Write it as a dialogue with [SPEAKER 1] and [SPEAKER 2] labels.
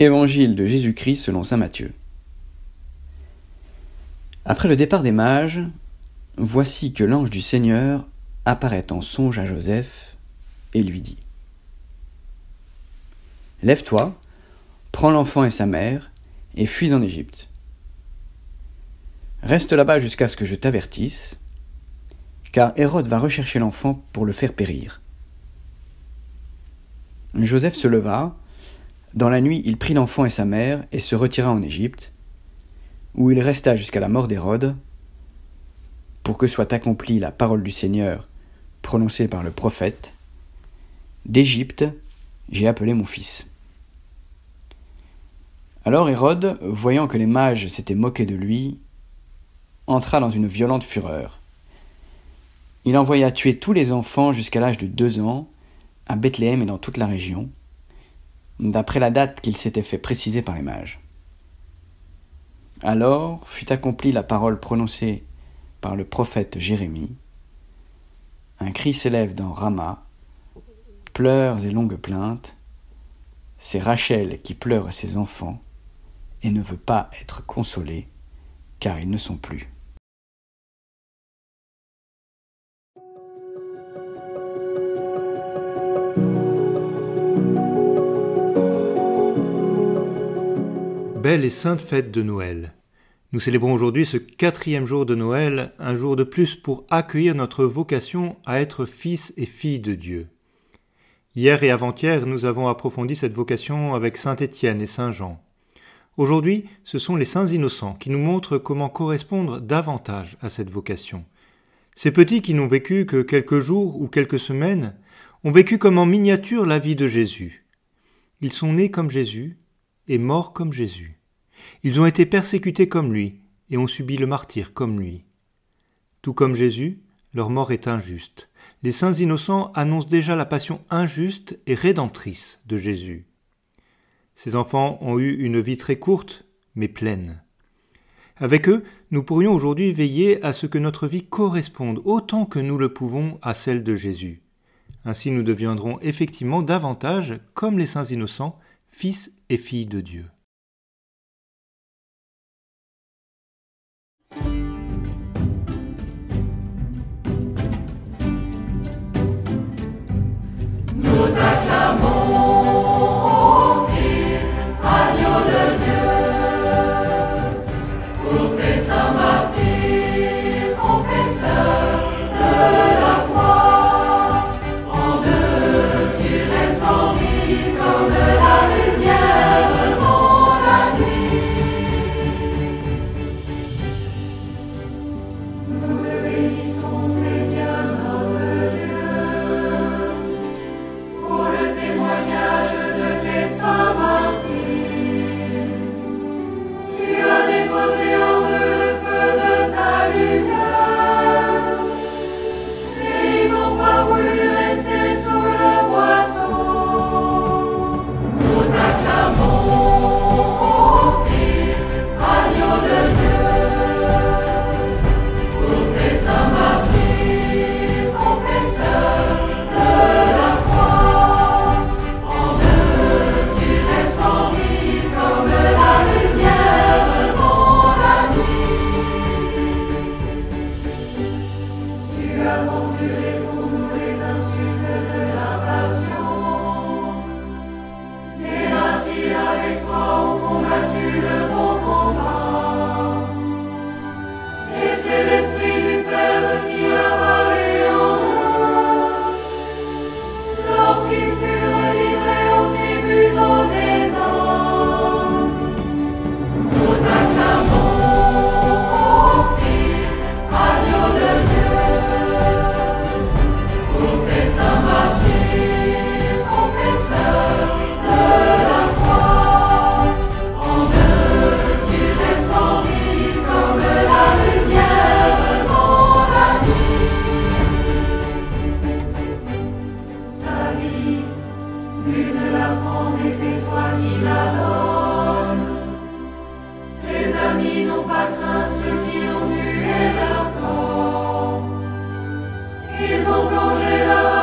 [SPEAKER 1] Évangile de Jésus-Christ selon saint Matthieu. Après le départ des mages, voici que l'ange du Seigneur apparaît en songe à Joseph et lui dit : « Lève-toi, prends l'enfant et sa mère, et fuis en Égypte. Reste là-bas jusqu'à ce que je t'avertisse, car Hérode va rechercher l'enfant pour le faire périr. » Joseph se leva. Dans la nuit, il prit l'enfant et sa mère et se retira en Égypte, où il resta jusqu'à la mort d'Hérode, pour que soit accomplie la parole du Seigneur prononcée par le prophète : « D'Égypte, j'ai appelé mon fils. » Alors Hérode, voyant que les mages s'étaient moqués de lui, entra dans une violente fureur. Il envoya tuer tous les enfants jusqu'à l'âge de 2 ans, à Bethléem et dans toute la région, d'après la date qu'il s'était fait préciser par les mages. Alors fut accomplie la parole prononcée par le prophète Jérémie. Un cri s'élève dans Rama, pleurs et longues plaintes. C'est Rachel qui pleure ses enfants et ne veut pas être consolée, car ils ne sont plus.
[SPEAKER 2] Belle et sainte fête de Noël. Nous célébrons aujourd'hui ce 4e jour de Noël, un jour de plus pour accueillir notre vocation à être fils et filles de Dieu. Hier et avant-hier, nous avons approfondi cette vocation avec saint Étienne et saint Jean. Aujourd'hui, ce sont les saints innocents qui nous montrent comment correspondre davantage à cette vocation. Ces petits qui n'ont vécu que quelques jours ou quelques semaines ont vécu comme en miniature la vie de Jésus. Ils sont nés comme Jésus et morts comme Jésus. Ils ont été persécutés comme lui et ont subi le martyre comme lui. Tout comme Jésus, leur mort est injuste. Les saints innocents annoncent déjà la passion injuste et rédemptrice de Jésus. Ces enfants ont eu une vie très courte, mais pleine. Avec eux, nous pourrions aujourd'hui veiller à ce que notre vie corresponde autant que nous le pouvons à celle de Jésus. Ainsi nous deviendrons effectivement davantage, comme les saints innocents, fils et filles de Dieu.
[SPEAKER 3] Nous t'acclamons, Christ, agneau de Dieu, pour tes saints martyrs, confesseurs de la foi. En eux, tu resplendis comme la lumière dans la nuit. Nous te bénissons, Seigneur notre Dieu, pour le témoignage de tes saints martyrs. Tu as déposé en eux le feu de ta lumière, et ils n'ont pas voulu rester sous le boisseau. Nous t'acclamons, Christ, agneau de Dieu, pour tes saints martyrs, confesseurs de la foi. En eux, tu resplendis comme la lumière dans la nuit. Tu as enduré pour nous les insultes de la passion. Les martyrs avec toi ont combattu le bon combat. Et c'est l'Esprit du Père qui a parlé en eux, lorsqu'ils furent livrés aux tribunaux des hommes. Nous t'acclamons, Christ, agneau de Dieu, pour tes saints martyrs, confesseurs de la foi. En eux, tu resplendis comme la lumière dans la nuit. Ta vie, nul ne la prend, mais c'est toi qui la donnes. Tes amis n'ont pas craint ceux qui ont tué leur corps. Ils ont plongé leur